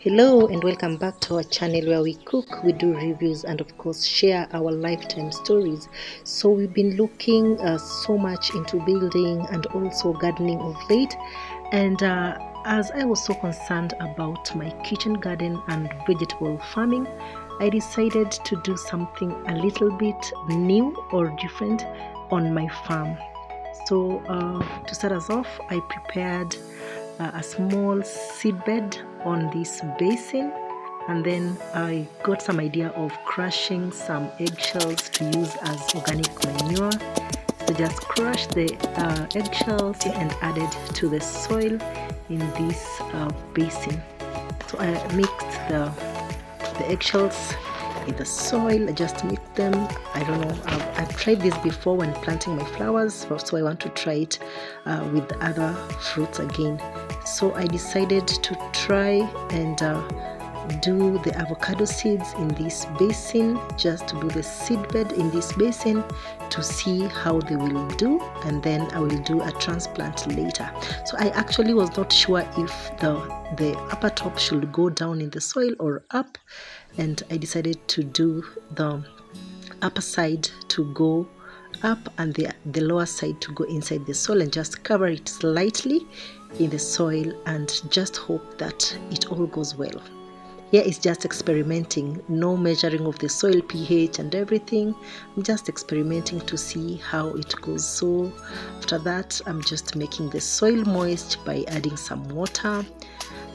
Hello and welcome back to our channel where we cook, we do reviews, and of course share our lifetime stories. So we've been looking so much into building and also gardening of late, and as I was so concerned about my kitchen garden and vegetable farming, I decided to do something a little bit new or different on my farm. So to start us off, I prepared a small seed bed on this basin, and then I got some idea of crushing some eggshells to use as organic manure. So just crush the eggshells and add it to the soil in this basin. So I mixed the eggshells in the soil. I just mix them. I don't know, I've tried this before when planting my flowers, so I want to try it with other fruits again. So I decided to try and do the avocado seeds in this basin, just to do the seed bed in this basin to see how they will do, and then I will do a transplant later. So I actually was not sure if the upper top should go down in the soil or up, and I decided to do the upper side to go up and the lower side to go inside the soil, and just cover it slightly in the soil and just hope that it all goes well. Here is just experimenting, no measuring of the soil pH and everything. I'm just experimenting to see how it goes. So after that, I'm just making the soil moist by adding some water,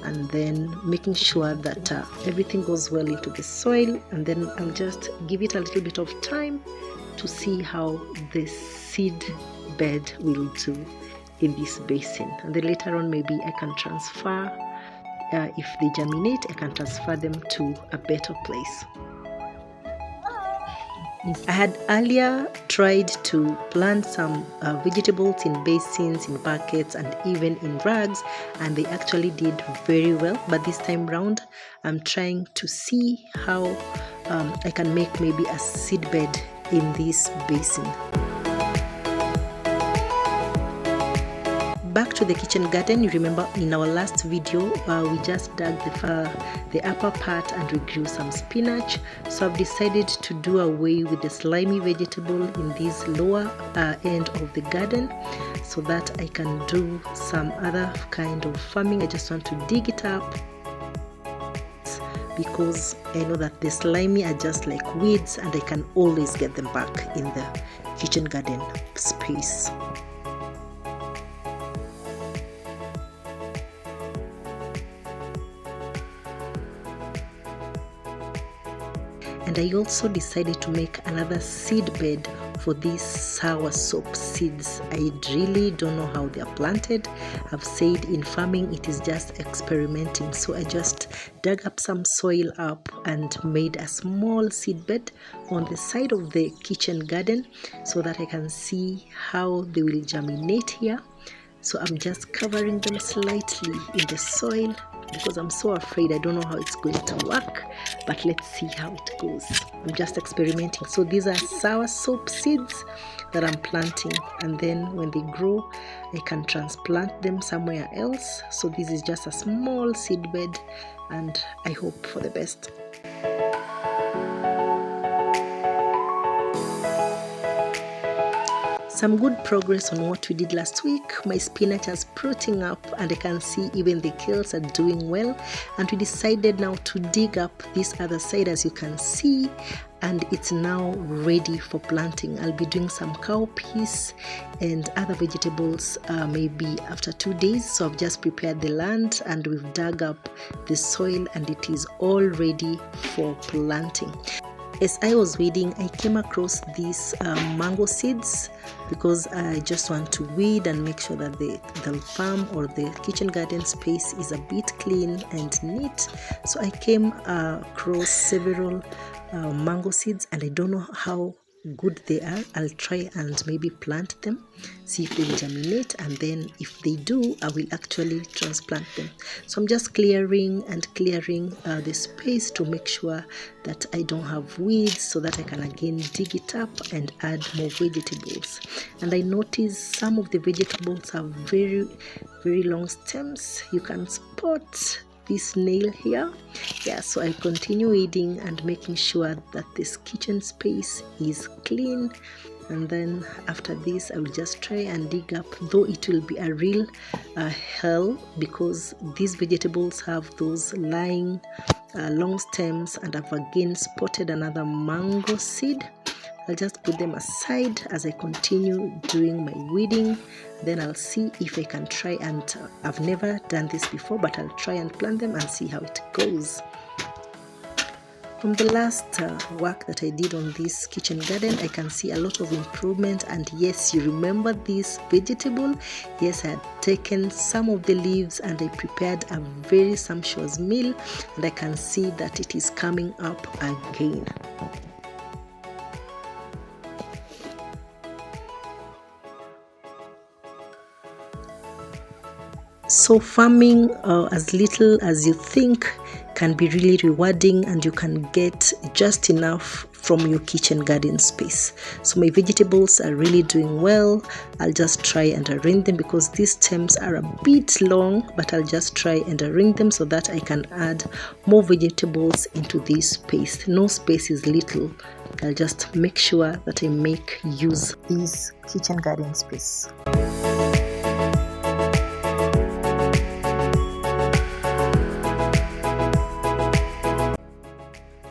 and then making sure that everything goes well into the soil, and then I'll just give it a little bit of time to see how the seed bed will do in this basin, and then later on maybe I can transfer, if they germinate, I can transfer them to a better place. I had earlier tried to plant some vegetables in basins, in buckets, and even in rags, and they actually did very well. But this time round, I'm trying to see how I can make maybe a seed bed in this basin. Back to the kitchen garden. You remember in our last video we just dug the upper part and we grew some spinach. So I've decided to do away with the slimy vegetable in this lower end of the garden, so that I can do some other kind of farming. I just want to dig it up, because I know that the slimy are just like weeds and I can always get them back in the kitchen garden space. And I also decided to make another seed bed for these sour soap seeds. I really don't know how they are planted. I've said in farming it is just experimenting. So I just dug up some soil up and made a small seed bed on the side of the kitchen garden, so that I can see how they will germinate here. So I'm just covering them slightly in the soil, because I'm so afraid. I don't know how it's going to work, but let's see how it goes. I'm just experimenting. So these are sour soap seeds that I'm planting, and then when they grow I can transplant them somewhere else. So this is just a small seed bed, and I hope for the best. Some good progress on what we did last week. My spinach is sprouting up, and I can see even the kales are doing well. And we decided now to dig up this other side, as you can see, and it's now ready for planting. I'll be doing some cowpeas and other vegetables maybe after 2 days. So I've just prepared the land and we've dug up the soil, and it is all ready for planting. As I was weeding, I came across these mango seeds, because I just want to weed and make sure that the farm or the kitchen garden space is a bit clean and neat. So I came across several mango seeds, and I don't know how good they are. I'll try and maybe plant them, see if they will germinate, and then if they do, I will actually transplant them. So I'm just clearing the space to make sure that I don't have weeds, so that I can again dig it up and add more vegetables. And I noticed some of the vegetables have very long stems. You can spot this nail here. Yeah, so I'll continue weeding and making sure that this kitchen space is clean. And then after this, I will just try and dig up, though it will be a real hell, because these vegetables have those lying long stems, and I've again spotted another mango seed. I'll just put them aside as I continue doing my weeding. Then I'll see if I can try and I've never done this before, but I'll try and plant them and see how it goes. From the last work that I did on this kitchen garden, I can see a lot of improvement. And yes, you remember this vegetable? Yes, I had taken some of the leaves and I prepared a very sumptuous meal, and I can see that it is coming up again. So farming as little as you think can be really rewarding, and you can get just enough from your kitchen garden space. So my vegetables are really doing well. I'll just try and arrange them because these stems are a bit long, but I'll just try and arrange them so that I can add more vegetables into this space. No space is little. I'll just make sure that I make use of this kitchen garden space.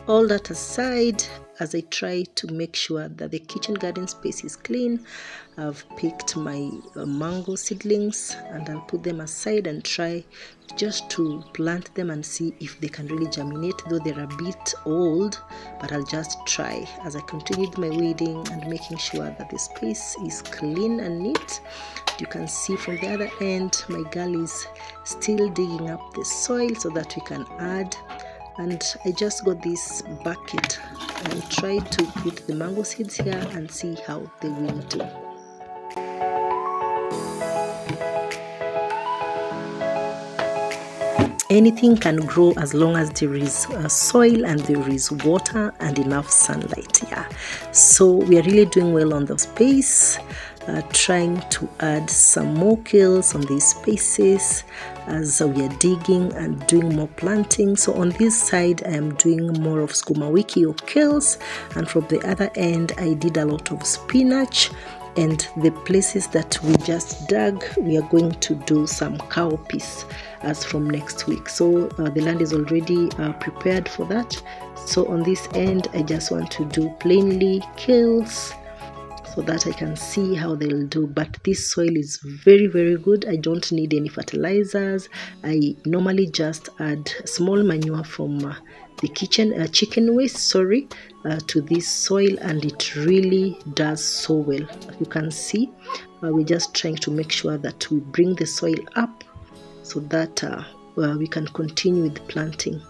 All that aside, as I try to make sure that the kitchen garden space is clean, I've picked my mango seedlings and I'll put them aside and try just to plant them and see if they can really germinate, though they're a bit old, but I'll just try as I continued my weeding and making sure that the space is clean and neat. You can see from the other end, my girl is still digging up the soil so that we can add. And I just got this bucket and tried to put the mango seeds here and see how they will do. Anything can grow as long as there is soil and there is water and enough sunlight. Yeah, so we are really doing well on the space. Trying to add some more kills on these spaces as we are digging and doing more planting. So on this side I am doing more of sukuma wiki or kales, and from the other end I did a lot of spinach. And the places that we just dug, we are going to do some cowpeas as from next week. So the land is already prepared for that. So on this end I just want to do plainly kales so that I can see how they'll do. But this soil is very, very good. I don't need any fertilizers. I normally just add small manure from the chicken waste, to this soil, and it really does so well. You can see we're just trying to make sure that we bring the soil up so that we can continue with planting.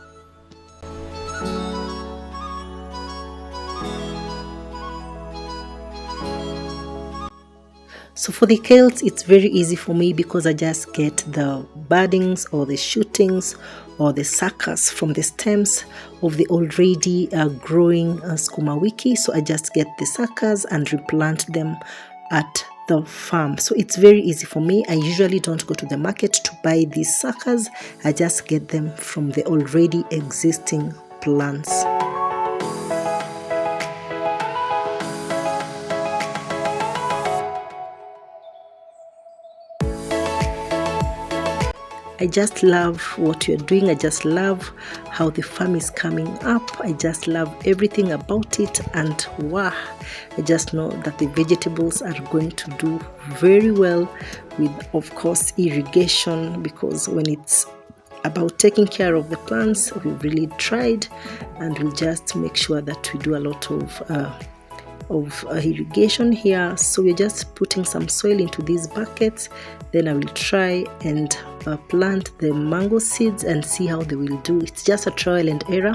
So for the kales, it's very easy for me because I just get the buddings or the shootings or the suckers from the stems of the already growing sukuma wiki. So I just get the suckers and replant them at the farm. So it's very easy for me. I usually don't go to the market to buy these suckers. I just get them from the already existing plants. I just love what you're doing. I just love how the farm is coming up. I just love everything about it, and wow, I just know that the vegetables are going to do very well with, of course, irrigation, because when it's about taking care of the plants, we really tried, and we just make sure that we do a lot of irrigation here. So we're just putting some soil into these buckets. Then I will try and plant the mango seeds and see how they will do. It's just a trial and error.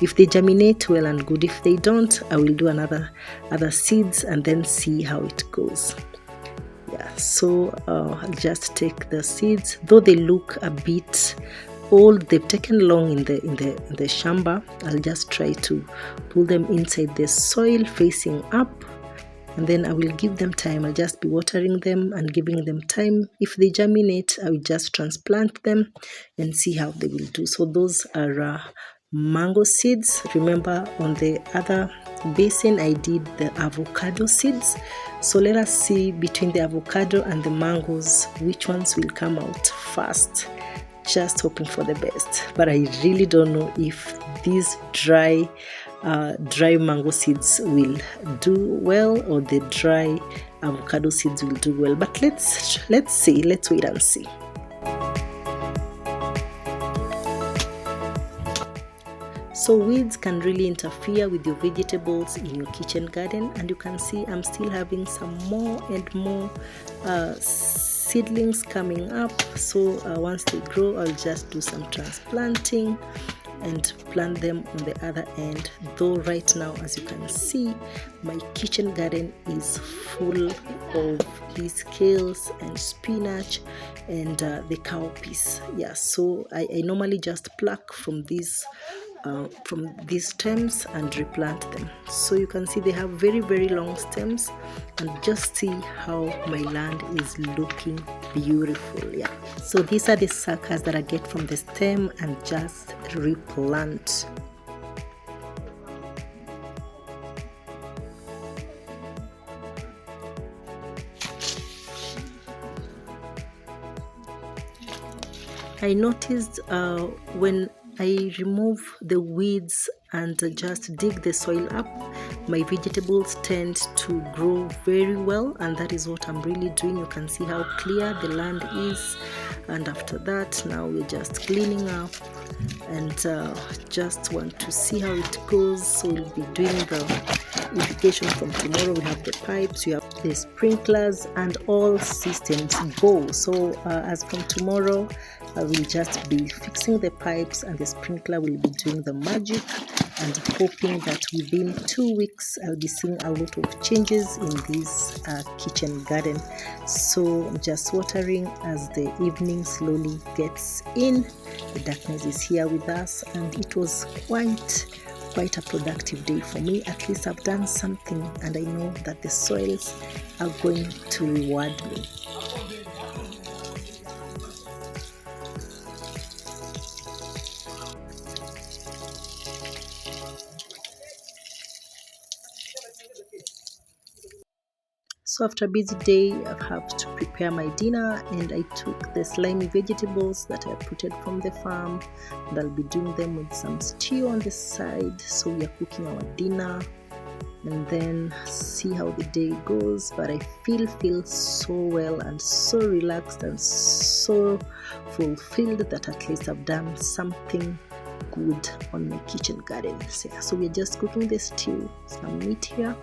If they germinate, well and good. If they don't, I will do other seeds and then see how it goes. Yeah, so I'll just take the seeds, though they look a bit old, they've taken long in the shamba. I'll just try to pull them inside the soil facing up and then I will give them time. I'll just be watering them and giving them time. If they germinate, I will just transplant them and see how they will do. So those are mango seeds. Remember, on the other basin I did the avocado seeds. So let us see between the avocado and the mangoes which ones will come out first. Just hoping for the best, but I really don't know if these dry mango seeds will do well or the dry avocado seeds will do well. But let's see, let's wait and see. So weeds can really interfere with your vegetables in your kitchen garden, and you can see I'm still having some more and more seedlings coming up. So once they grow, I'll just do some transplanting and plant them on the other end. Though right now, as you can see, my kitchen garden is full of these kales and spinach and the cowpeas. Yeah, so I normally just pluck from these stems and replant them. So you can see they have very, very long stems, and just see how my land is looking beautiful. Yeah, so these are the suckers that I get from the stem and just replant. I noticed when I remove the weeds and just dig the soil up, my vegetables tend to grow very well, and that is what I'm really doing. You can see how clear the land is, and after that now we're just cleaning up and just want to see how it goes. So we'll be doing the irrigation from tomorrow. We have the pipes, we have the sprinklers, and all systems go. So as from tomorrow, I will just be fixing the pipes, and the sprinkler will be doing the magic, and hoping that within 2 weeks I'll be seeing a lot of changes in this kitchen garden. So I'm just watering as the evening slowly gets in. The darkness is here with us, and it was quite a productive day for me. At least I've done something, and I know that the soils are going to reward me. So after a busy day, I have to prepare my dinner, and I took the slimy vegetables that I put from the farm, and I'll be doing them with some stew on the side. So we are cooking our dinner and then see how the day goes. But I feel so well and so relaxed and so fulfilled that at least I've done something good on my kitchen garden. So we're just cooking the stew, some meat here,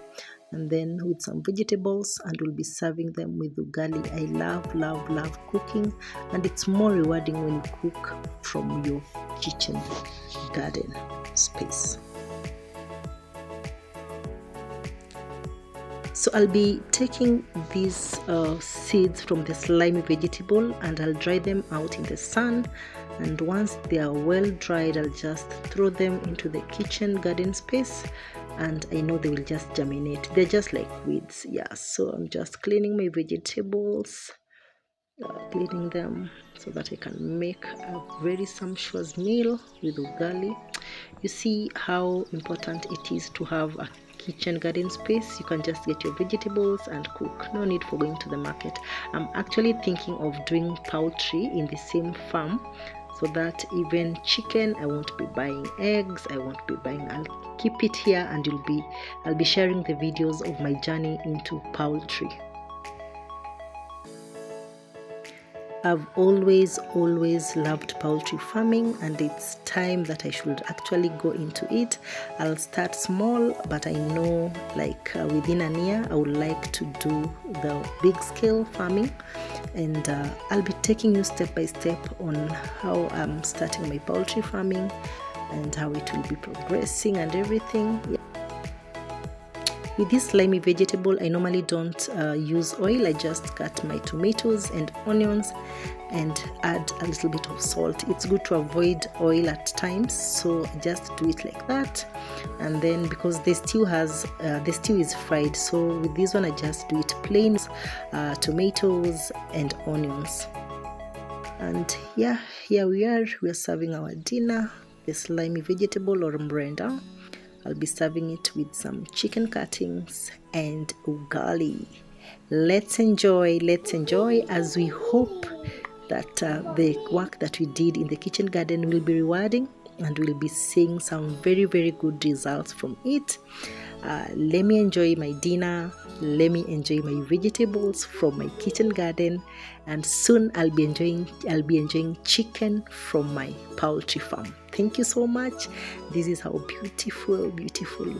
and then with some vegetables, and we'll be serving them with ugali. I love cooking, and it's more rewarding when you cook from your kitchen garden space. So I'll be taking these seeds from the slimy vegetable, and I'll dry them out in the sun, and once they are well dried, I'll just throw them into the kitchen garden space, and I know they will just germinate. They're just like weeds. Yeah, so I'm just cleaning my vegetables, cleaning them so that I can make a very sumptuous meal with ugali. You see how important it is to have a kitchen garden space. You can just get your vegetables and cook. No need for going to the market. I'm actually thinking of doing poultry in the same farm, so that even chicken, I won't be buying eggs, I won't be buying. I'll keep it here, and I'll be sharing the videos of my journey into poultry. I've always loved poultry farming, and it's time that I should actually go into it. I'll start small, but I know within a year I would like to do the big scale farming, and I'll be taking you step by step on how I'm starting my poultry farming and how it will be progressing and everything. Yeah. with this slimy vegetable, I normally don't use oil. I just cut my tomatoes and onions and add a little bit of salt. It's good to avoid oil at times, so just do it like that. And then because the stew is fried, so with this one I just do it plain, tomatoes and onions. And yeah, here we are serving our dinner, the slimy vegetable or mrenda. I'll be serving it with some chicken cuttings and ugali. Let's enjoy as we hope that the work that we did in the kitchen garden will be rewarding and we'll be seeing some very, very good results from it. Let me enjoy my dinner. Let me enjoy my vegetables from my kitchen garden, and soon I'll be enjoying chicken from my poultry farm. Thank you so much. This is how beautiful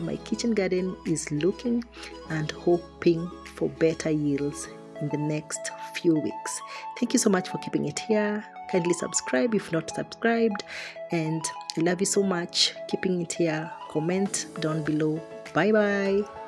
my kitchen garden is looking, and hoping for better yields in the next few weeks. Thank you so much for keeping it here. Kindly subscribe if not subscribed, and I love you so much. Keeping it here. Comment down below. Bye bye.